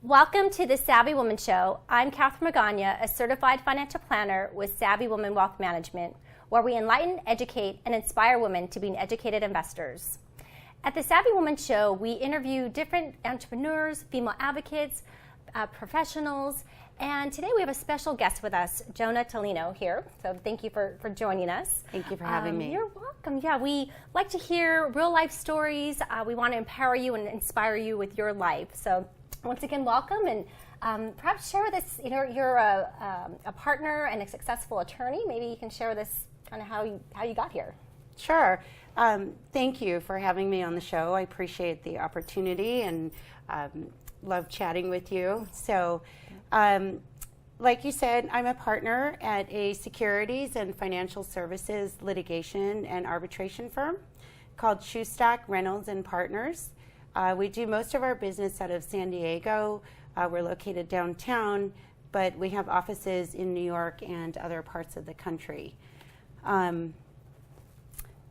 Welcome to the Savvy Woman Show. I'm Catherine Magaña, a certified financial planner with Savvy Woman Wealth Management, where we enlighten, educate, and inspire women to be educated investors. At the Savvy Woman Show, we interview different entrepreneurs, female advocates, professionals, and today we have a special guest with us, Jonah Toleno here. So thank you for joining us. Thank you for having me. You're welcome. Yeah, we like to hear real life stories. We want to empower you and inspire you with your life. So once again, welcome, and perhaps share with us, you're a partner and a successful attorney. Maybe you can share with us kind of how you got here. Sure. Thank you for having me on the show. I appreciate the opportunity and love chatting with you. So, like you said, I'm a partner at a securities and financial services litigation and arbitration firm called Shoestack Reynolds and Partners. We do most of our business out of San Diego. We're located downtown, but we have offices in New York and other parts of the country.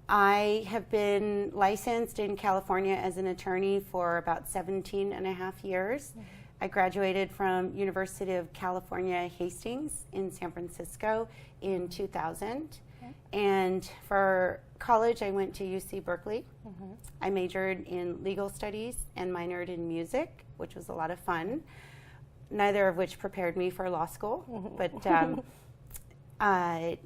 I have been licensed in California as an attorney for about 17 and a half years. Mm-hmm. I graduated from University of California, Hastings in San Francisco in 2000. Okay. And for college, I went to UC Berkeley. Mm-hmm. I majored in legal studies and minored in music, which was a lot of fun, neither of which prepared me for law school. Mm-hmm. But I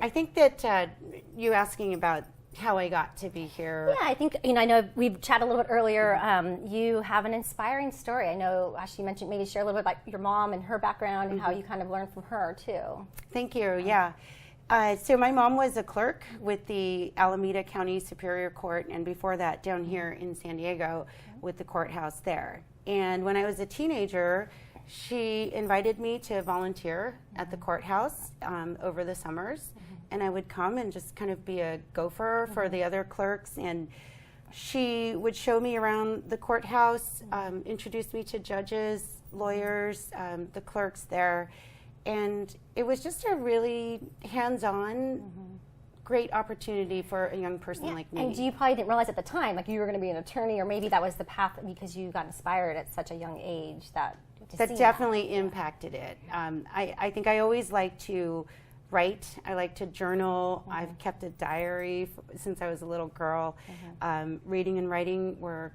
think that you asking about how I got to be here. Yeah, I think, I know we've chatted a little bit earlier. You have an inspiring story. I know, Ashley mentioned, maybe share a little bit about your mom and her background and how you kind of learned from her, too. Thank you, yeah. So my mom was a clerk with the Alameda County Superior Court, and before that down here in San Diego with the courthouse there. And when I was a teenager, she invited me to volunteer at the courthouse over the summers. And I would come and just kind of be a gopher for the other clerks. And she would show me around the courthouse, introduce me to judges, lawyers, the clerks there. And it was just a really hands-on, great opportunity for a young person like me. And you probably didn't realize at the time, like you were going to be an attorney, or maybe that was the path because you got inspired at such a young age that definitely impacted it. I think I always like to write. I like to journal. I've kept a diary since I was a little girl. Reading and writing were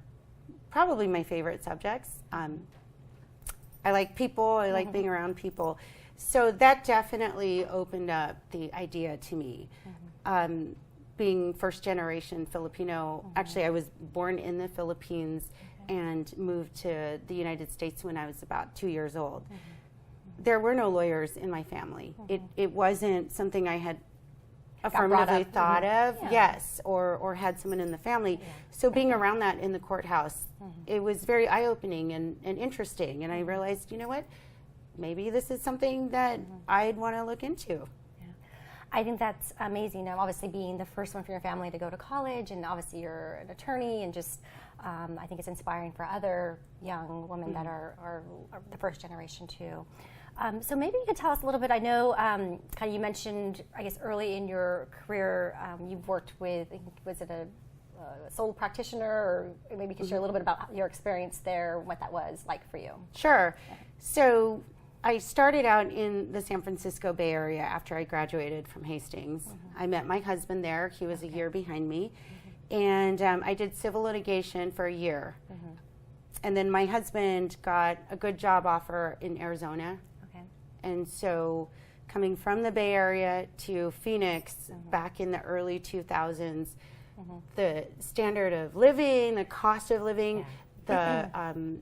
probably my favorite subjects. I like people. I like being around people. So that definitely opened up the idea to me. Being first generation Filipino, actually I was born in the Philippines and moved to the United States when I was about 2 years old. There were no lawyers in my family. It wasn't something I had affirmatively thought of, or had someone in the family. So being around that in the courthouse, it was very eye-opening and interesting. And I realized, you know what, maybe this is something that I'd want to look into. I think that's amazing. Obviously being the first one for your family to go to college, and obviously you're an attorney, and just I think it's inspiring for other young women that are the first generation too. So maybe you could tell us a little bit. I know kind of you mentioned, I guess, early in your career, you've worked with, was it a sole practitioner, or maybe you could share a little bit about your experience there, what that was like for you. Sure. So I started out in the San Francisco Bay Area after I graduated from Hastings. I met my husband there. He was a year behind me. And I did civil litigation for a year. And then my husband got a good job offer in Arizona. And so coming from the Bay Area to Phoenix back in the early 2000s, the standard of living, the cost of living, the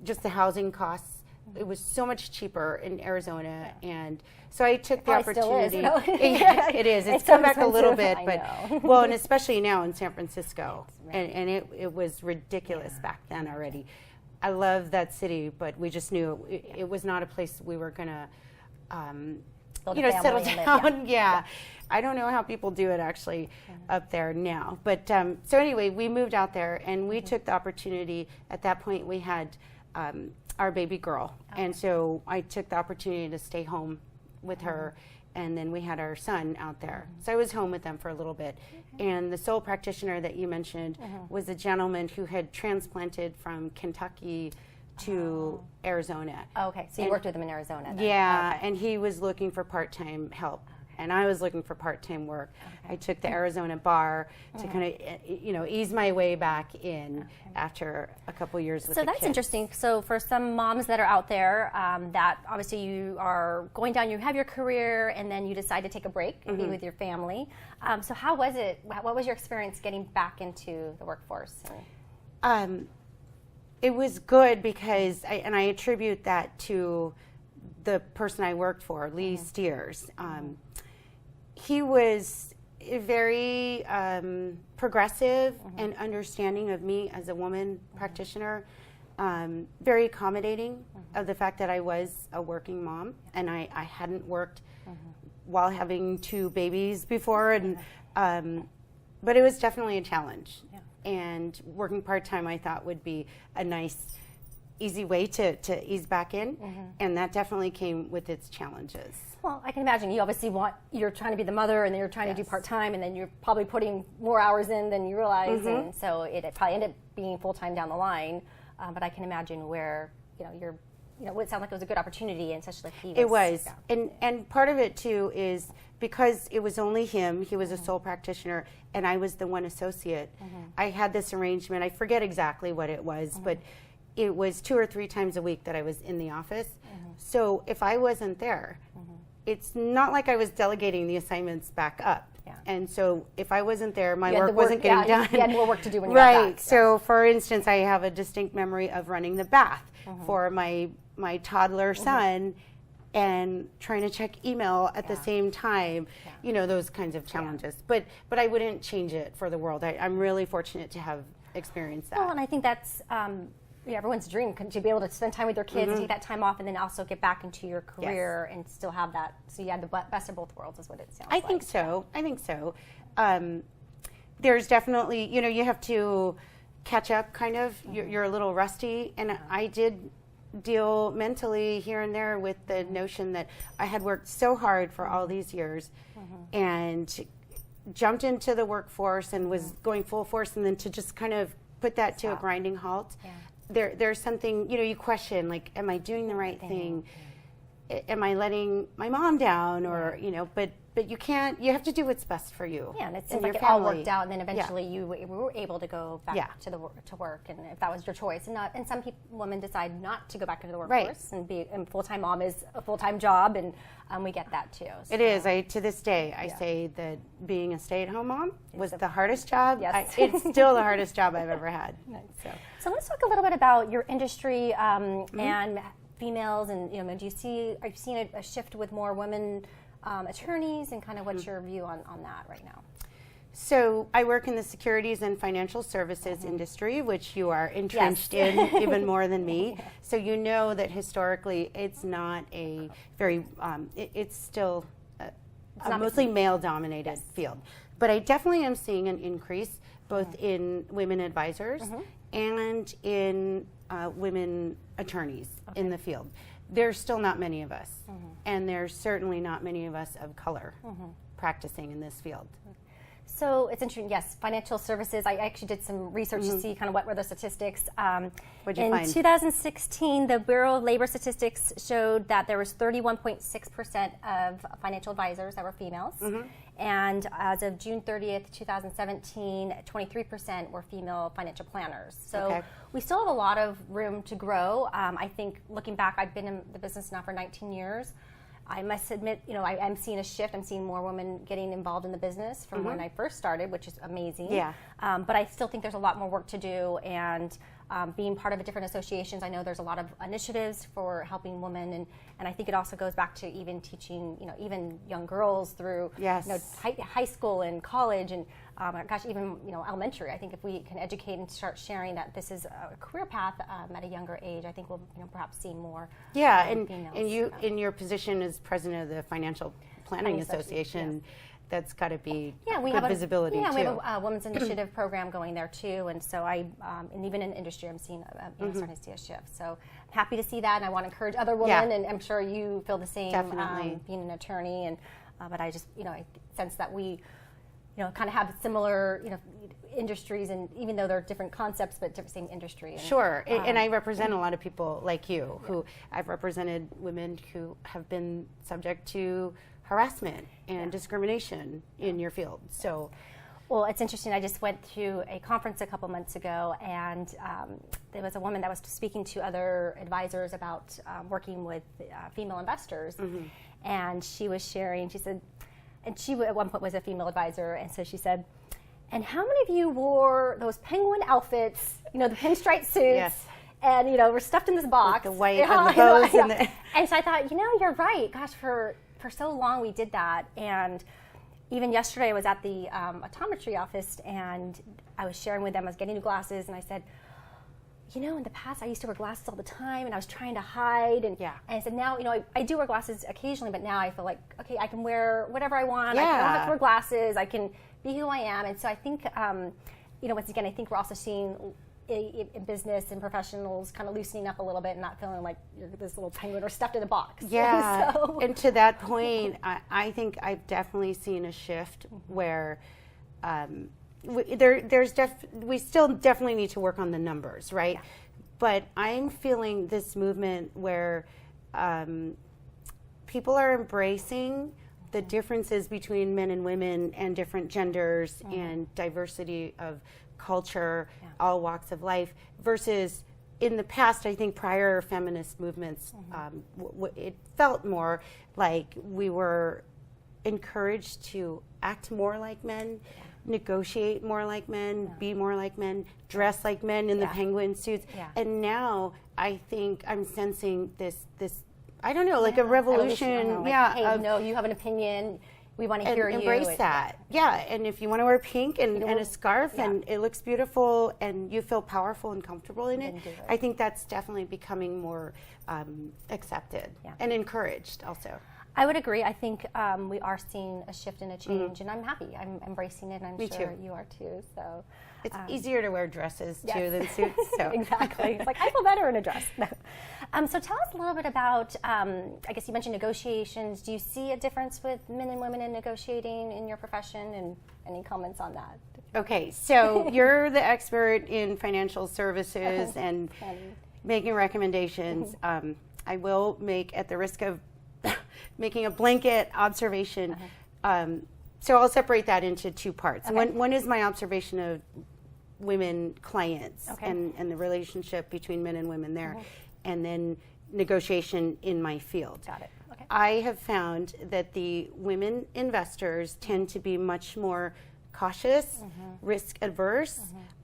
just the housing costs, it was so much cheaper in Arizona. And so I took the opportunity. Still is, it is. It's come back a little bit, but well, and especially now in San Francisco. And it was ridiculous back then already. I love that city, but we just knew it was not a place we were going to, settle down. I don't know how people do it actually up there now. But so anyway, we moved out there, and we took the opportunity. At that point, we had our baby girl, and so I took the opportunity to stay home with her, and then we had our son out there. So I was home with them for a little bit. And the sole practitioner that you mentioned was a gentleman who had transplanted from Kentucky to Arizona. Oh, okay, so you worked with him in Arizona then. Yeah, Okay. and he was looking for part-time help. And I was looking for part-time work. I took the Arizona bar to kind of, ease my way back in after a couple years with So the that's kids. interesting. So for some moms that are out there, that obviously you are going down, you have your career, and then you decide to take a break and be with your family. So how was it? What was your experience getting back into the workforce? It was good because, I attribute that to the person I worked for, Lee Steers. He was very progressive and understanding of me as a woman practitioner, very accommodating of the fact that I was a working mom and I hadn't worked while having 2 babies before, and but it was definitely a challenge. And working part-time I thought would be a nice, easy way to ease back in, and that definitely came with its challenges. Well, I can imagine you obviously you're trying to be the mother, and then you're trying to do part-time, and then you're probably putting more hours in than you realize, and so it probably ended up being full-time down the line. But I can imagine where, it sounded like it was a good opportunity, and especially like he was. It was, yeah. and part of it too is because it was only him, he was a sole practitioner, and I was the one associate. I had this arrangement, I forget exactly what it was, but it was 2 or 3 times a week that I was in the office. So if I wasn't there, it's not like I was delegating the assignments back up. And so if I wasn't there, my work wasn't getting done. You had more work to do when you got back. Right. So for instance, I have a distinct memory of running the bath for my toddler son and trying to check email at the same time, those kinds of challenges. But I wouldn't change it for the world. I'm really fortunate to have experienced that. Well, and I think that's everyone's dream, to be able to spend time with their kids, take that time off, and then also get back into your career and still have that. So you had the best of both worlds, is what it sounds like. I think so. I think so. There's definitely, you have to catch up, kind of. You're a little rusty, and I did deal mentally here and there with the notion that I had worked so hard for all these years and jumped into the workforce and was going full force, and then to just kind of put that to a grinding halt. There's something, you question, like, am I doing the right thing? Am I letting my mom down? Or, but you can't, you have to do what's best for you. Yeah, and it seems and like it your all family. worked out, and then eventually you were able to go back to work, and if that was your choice. And some women decide not to go back into the workforce, and full-time mom is a full-time job, and we get that too. So. It is. To this day, I say that being a stay-at-home mom was the hardest job. Yes. It's still the hardest job I've ever had. So let's talk a little bit about your industry and females, and are you seeing a shift with more women attorneys, and kind of what's your view on that right now? So I work in the securities and financial services industry, which you are entrenched in even more than me. So you know that historically it's not a very, it's still a mostly male-dominated field. But I definitely am seeing an increase both in women advisors and in women attorneys in the field. There's still not many of us, and there's certainly not many of us of color practicing in this field. So it's interesting, yes, financial services. I actually did some research to see kind of what were the statistics. What'd you find? In 2016, the Bureau of Labor Statistics showed that there was 31.6% of financial advisors that were females. And as of June 30th, 2017, 23% were female financial planners. So we still have a lot of room to grow. I think looking back, I've been in the business now for 19 years. I must admit, I'm seeing a shift. I'm seeing more women getting involved in the business from when I first started, which is amazing. But I still think there's a lot more work to do, and being part of different associations, I know there's a lot of initiatives for helping women, and I think it also goes back to even teaching, even young girls through high school and college, and even elementary. I think if we can educate and start sharing that this is a career path at a younger age, I think we'll perhaps see more. And females. you, in your position as president of the Financial Planning Association, that's got to be good visibility too. We have a Women's Initiative program going there too, and so and even in industry, I'm seeing starting to see a shift. So I'm happy to see that, and I want to encourage other women, and I'm sure you feel the same. Definitely. Being an attorney, and but I just I sense that we kind of have similar industries, and even though they're different concepts, but same industry. And, sure, and I represent a lot of people like you, who I've represented women who have been subject to harassment and discrimination in your field. So, well, it's interesting. I just went to a conference a couple months ago, and there was a woman that was speaking to other advisors about working with female investors, and she was sharing. She said, and she at one point was a female advisor, and so she said, "And how many of you wore those penguin outfits? You know, the pinstripe suits." Yes. And, you know, we're stuffed in this box. With the white and the bows. And so I thought, you know, you're right. Gosh, for so long we did that. And even yesterday I was at the optometry office, and I was sharing with them, I was getting new glasses, and I said, you know, in the past I used to wear glasses all the time, and I was trying to hide. And I said, now, you know, I do wear glasses occasionally, but now I feel like, okay, I can wear whatever I want. I don't have to wear glasses. I can be who I am. And so I think, you know, once again, I think we're also seeing in business and professionals kind of loosening up a little bit and not feeling like you're this little penguin or stuffed in a box. Yeah, so. And to that point, I think I've definitely seen a shift where we still definitely need to work on the numbers, right? Yeah. But I'm feeling this movement where people are embracing the differences between men and women and different genders and diversity of culture, all walks of life, versus in the past, I think prior feminist movements, it felt more like we were encouraged to act more like men, negotiate more like men, be more like men, dress like men in the penguin suits. And now I think I'm sensing this I don't know, like a revolution. Hey, no, you have an opinion. We want to hear you. Embrace that. And if you want to wear pink and a scarf and it looks beautiful and you feel powerful and comfortable in it, I think that's definitely becoming more accepted and encouraged also. I would agree. I think we are seeing a shift and a change, and I'm happy. I'm embracing it, and I'm sure you are too. So it's easier to wear dresses too than suits. So. Exactly. It's like I feel better in a dress. So tell us a little bit about. I guess you mentioned negotiations. Do you see a difference with men and women in negotiating in your profession? And any comments on that? Okay, so you're the expert in financial services and making recommendations. I will make, at the risk of making a blanket observation. So I'll separate that into two parts. One is my observation of women clients and the relationship between men and women there, and then negotiation in my field. Got it. Okay. I have found that the women investors tend to be much more cautious, risk adverse,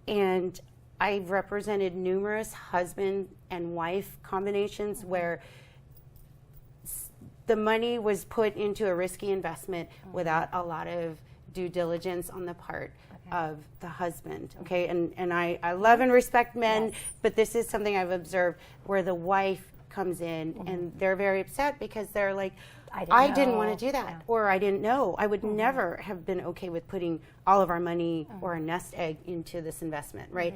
and I've represented numerous husband and wife combinations where the money was put into a risky investment without a lot of due diligence on the part of the husband. Okay, and I love and respect men, but this is something I've observed where the wife comes in and they're very upset because they're like, I didn't want to do that, or I didn't know. I would never have been okay with putting all of our money or a nest egg into this investment, right?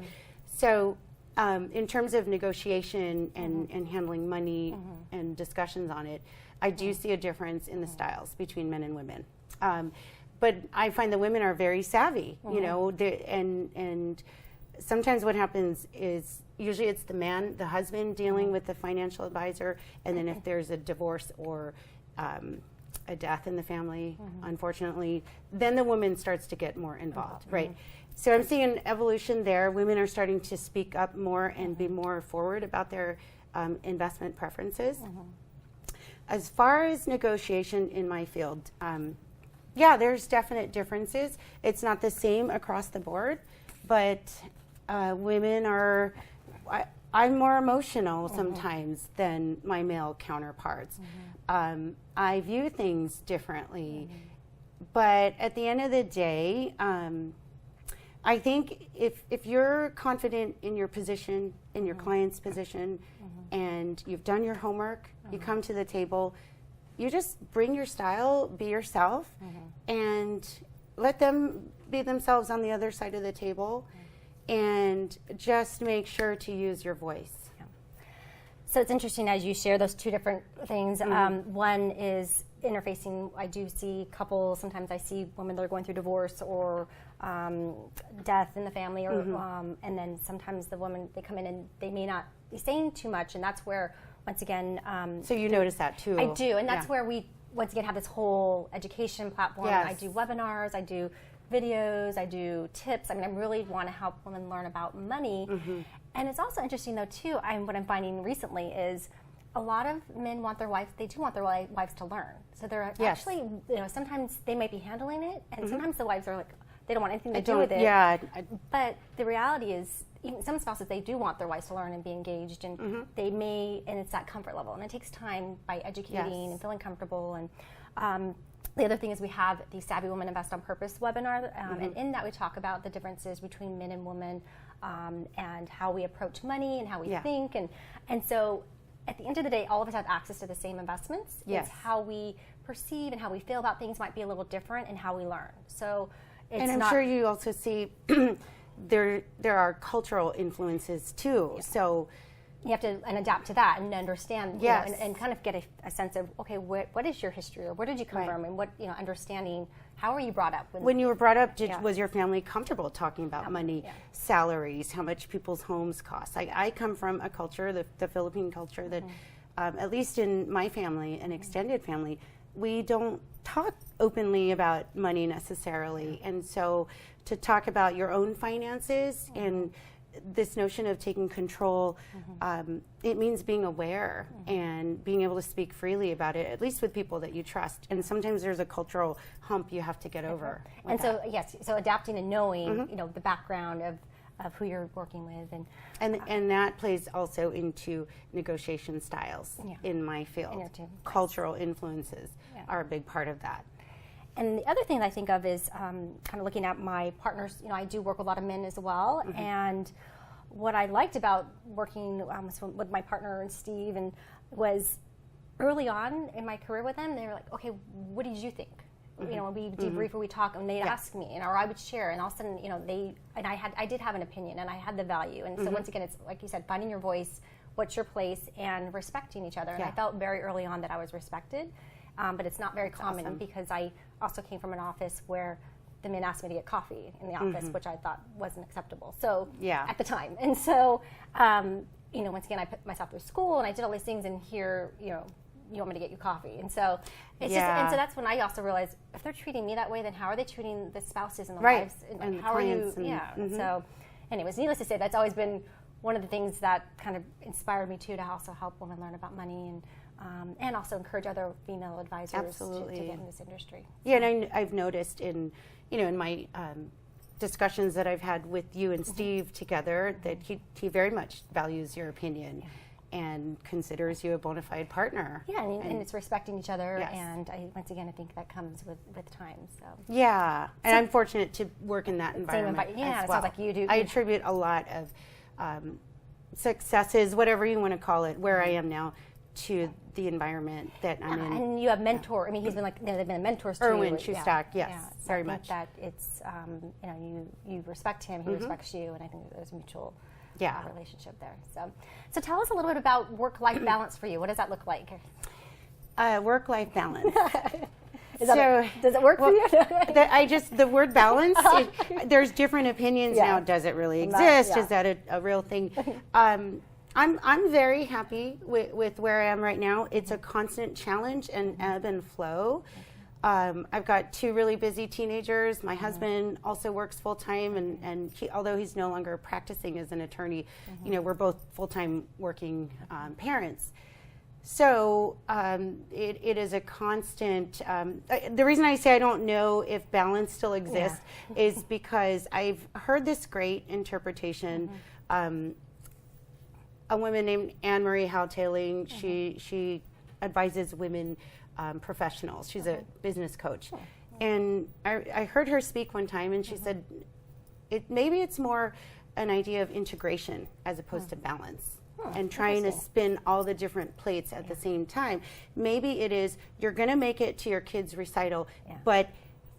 So in terms of negotiation and handling money and discussions on it, I do see a difference in the styles between men and women. But I find the women are very savvy, you know, and sometimes what happens is usually it's the man, the husband, dealing with the financial advisor, and then if there's a divorce or a death in the family, unfortunately, then the woman starts to get more involved, right? So I'm seeing an evolution there. Women are starting to speak up more and be more forward about their investment preferences. As far as negotiation in my field, there's definite differences. It's not the same across the board, but women are, I'm more emotional sometimes than my male counterparts. I view things differently, but at the end of the day, I think if you're confident in your position, in your client's position, and you've done your homework, you come to the table, you just bring your style, be yourself, and let them be themselves on the other side of the table, and just make sure to use your voice. So it's interesting as you share those two different things. One is interfacing. I do see couples, sometimes I see women that are going through divorce or death in the family, or and then sometimes the woman, they come in and they may not be saying too much, and that's where, once again, so you notice that too. I do, and that's where we once again have this whole education platform. Yes. I do webinars, I do videos, I do tips. I mean, I really want to help women learn about money. And it's also interesting though too, what I'm finding recently is a lot of men want their wives, they do want their wives to learn. So they're actually, sometimes they might be handling it, and sometimes the wives are like, they don't want anything to do with it. Yeah. But the reality is, even some spouses, they do want their wives to learn and be engaged, and they may, and it's that comfort level. And it takes time by educating and feeling comfortable. And the other thing is we have the Savvy Women Invest on Purpose webinar, and in that we talk about the differences between men and women, and how we approach money and how we think. And so at the end of the day, all of us have access to the same investments. It's how we perceive and how we feel about things might be a little different, and how we learn. So it's and I'm sure you also see there are cultural influences too. So you have to adapt to that and understand, and kind of get a sense of, okay, what is your history, or where did you come from, and what, understanding, how were you brought up? When you were brought up, was your family comfortable talking about money, salaries, how much people's homes cost? I come from a culture, the Philippine culture, that at least in my family, an extended family, we don't talk openly about money necessarily. And so to talk about your own finances and this notion of taking control, it means being aware and being able to speak freely about it, at least with people that you trust. And sometimes there's a cultural hump you have to get over. And so, so adapting and knowing, the background of who you're working with. And that plays also into negotiation styles in my field. Cultural influences are a big part of that. And the other thing that I think of is kind of looking at my partners. I do work with a lot of men as well, and what I liked about working with my partner and Steve was early on in my career with them, they were like, okay, what did you think? We debrief or we talk, and they'd ask me, or I would share, and all of a sudden, I did have an opinion, and I had the value. And so once again, it's like you said, finding your voice, what's your place, and respecting each other. And I felt very early on that I was respected. But it's not very common because I also came from an office where the men asked me to get coffee in the office, which I thought wasn't acceptable. So at the time, and so once again, I put myself through school and I did all these things, and here you want me to get you coffee, and so it's just, and so that's when I also realized, if they're treating me that way, then how are they treating the spouses and the wives, and how are you? And so, anyways, needless to say, that's always been one of the things that kind of inspired me too, to also help women learn about money and also encourage other female advisors to get in this industry. Yeah, and I've noticed in my discussions that I've had with you and Steve together that he very much values your opinion and considers you a bona fide partner. Yeah, and it's respecting each other, and once again, I think that comes with time. So and I'm fortunate to work in that environment as well. It sounds like you do. I attribute a lot of successes, whatever you want to call it, where I am now, to the environment that I'm in. And you have mentor. I mean, he's been they've been mentors to Erwin you. Shustak, very much. That it's you respect him, he respects you, and I think there's a mutual relationship there. So tell us a little bit about work-life balance for you. What does that look like? Work-life balance. Does it work for you? The word balance, there's different opinions now. Does it really exist? Is that a real thing? I'm very happy with where I am right now. It's a constant challenge and ebb and flow. I've got 2 really busy teenagers. My husband also works full-time, and although he's no longer practicing as an attorney, we're both full-time working parents. So it is a constant, the reason I say I don't know if balance still exists is because I've heard this great interpretation. A woman named Anne Marie Houtailing, she advises women professionals. She's a business coach. And I heard her speak one time, and she said, maybe it's more an idea of integration as opposed to balance. And trying to spin all the different plates at the same time. Maybe it is, you're going to make it to your kid's recital, but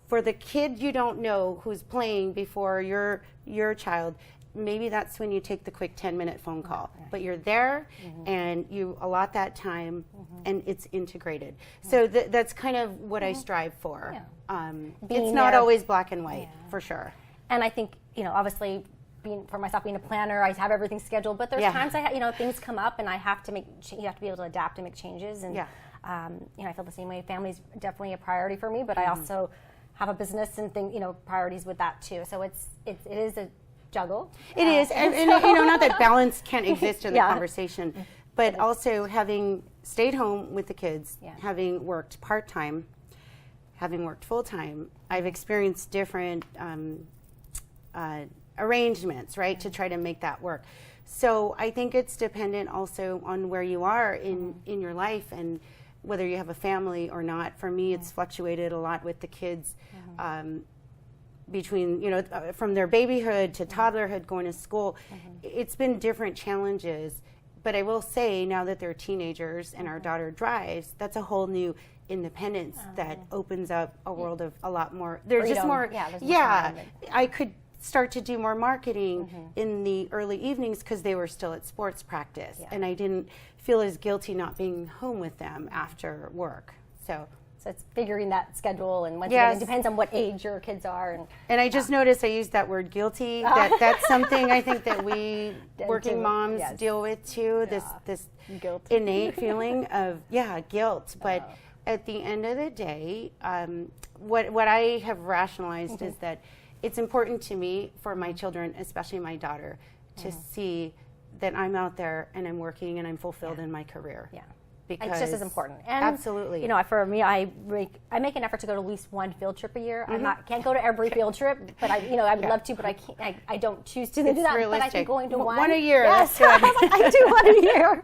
for the kid you don't know who's playing before your child, maybe that's when you take the quick 10-minute phone call. But you're there, and you allot that time, and it's integrated. So that's kind of what I strive for. It's not always black and white, for sure. And I think, obviously, for myself being a planner, I have everything scheduled, but there's times things come up and I have to you have to be able to adapt and make changes. And, I feel the same way. Family's definitely a priority for me, but I also have a business and priorities with that too. So it is a juggle. It is, and not that balance can't exist in the conversation, but also having stayed home with the kids, having worked part-time, having worked full-time, I've experienced different arrangements, right, to try to make that work. So I think it's dependent also on where you are in your life and whether you have a family or not. For me, it's fluctuated a lot with the kids between, from their babyhood to toddlerhood, going to school. It's been different challenges. But I will say, now that they're teenagers and our daughter drives, that's a whole new independence that opens up a world of a lot more. There's just more. I could start to do more marketing in the early evenings because they were still at sports practice, and I didn't feel as guilty not being home with them after work. So it's figuring that schedule, and once again, it depends on what age your kids are. And I just noticed I used that word guilty. That's something I think that we working moms deal with too. This guilt. Innate feeling of guilt. But at the end of the day, what I have rationalized is that it's important to me for my children, especially my daughter, to see that I'm out there and I'm working and I'm fulfilled in my career. Yeah. Because it's just as important. And, absolutely. For me, I make an effort to go to at least one field trip a year. Can't go to every field trip, but I would love to, but I can't. I don't choose to do that. Realistic. But I think going to one a year. Yes, I do one a year.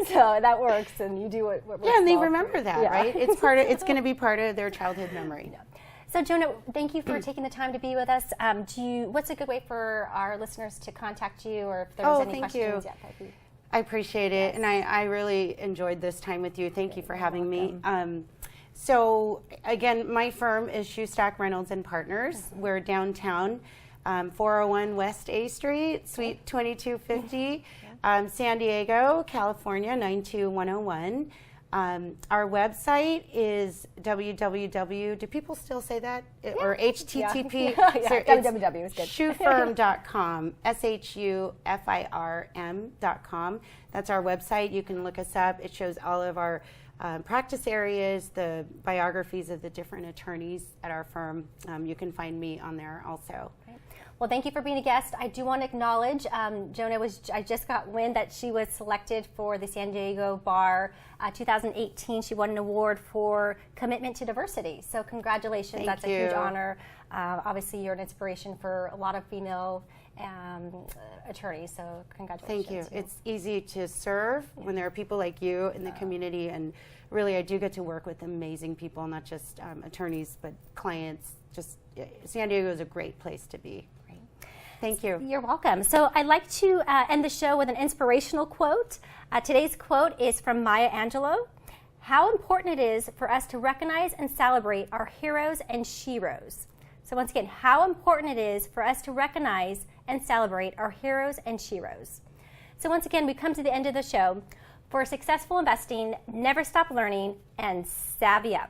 So that works, and you do what works. Yeah, and they remember that, right? It's it's going to be part of their childhood memory. Yeah. So Jonah, thank you for taking the time to be with us. What's a good way for our listeners to contact you, or if there's any questions? You. I appreciate it, and I really enjoyed this time with you. Thank you for having me. So again, my firm is Shoestack Reynolds and Partners. We're downtown, 401 West A Street, Suite 2250, San Diego, California, 92101. Our website is www. Do people still say that? Or HTTP? www is good. Shufirm.com. SHUFIRM.com. That's our website. You can look us up. It shows all of our practice areas, the biographies of the different attorneys at our firm. You can find me on there also. Great. Well, thank you for being a guest. I do want to acknowledge Jonah I just got wind that she was selected for the San Diego Bar 2018. She won an award for commitment to diversity. So congratulations. That's a huge honor. Obviously, you're an inspiration for a lot of female attorneys. So congratulations. Thank you. It's easy to serve when there are people like you in the community. And really, I do get to work with amazing people, not just attorneys, but clients. San Diego is a great place to be. Thank you. You're welcome. So I'd like to end the show with an inspirational quote. Today's quote is from Maya Angelou. How important it is for us to recognize and celebrate our heroes and sheroes. So once again, how important it is for us to recognize and celebrate our heroes and sheroes. So once again, we come to the end of the show. For successful investing, never stop learning and savvy up.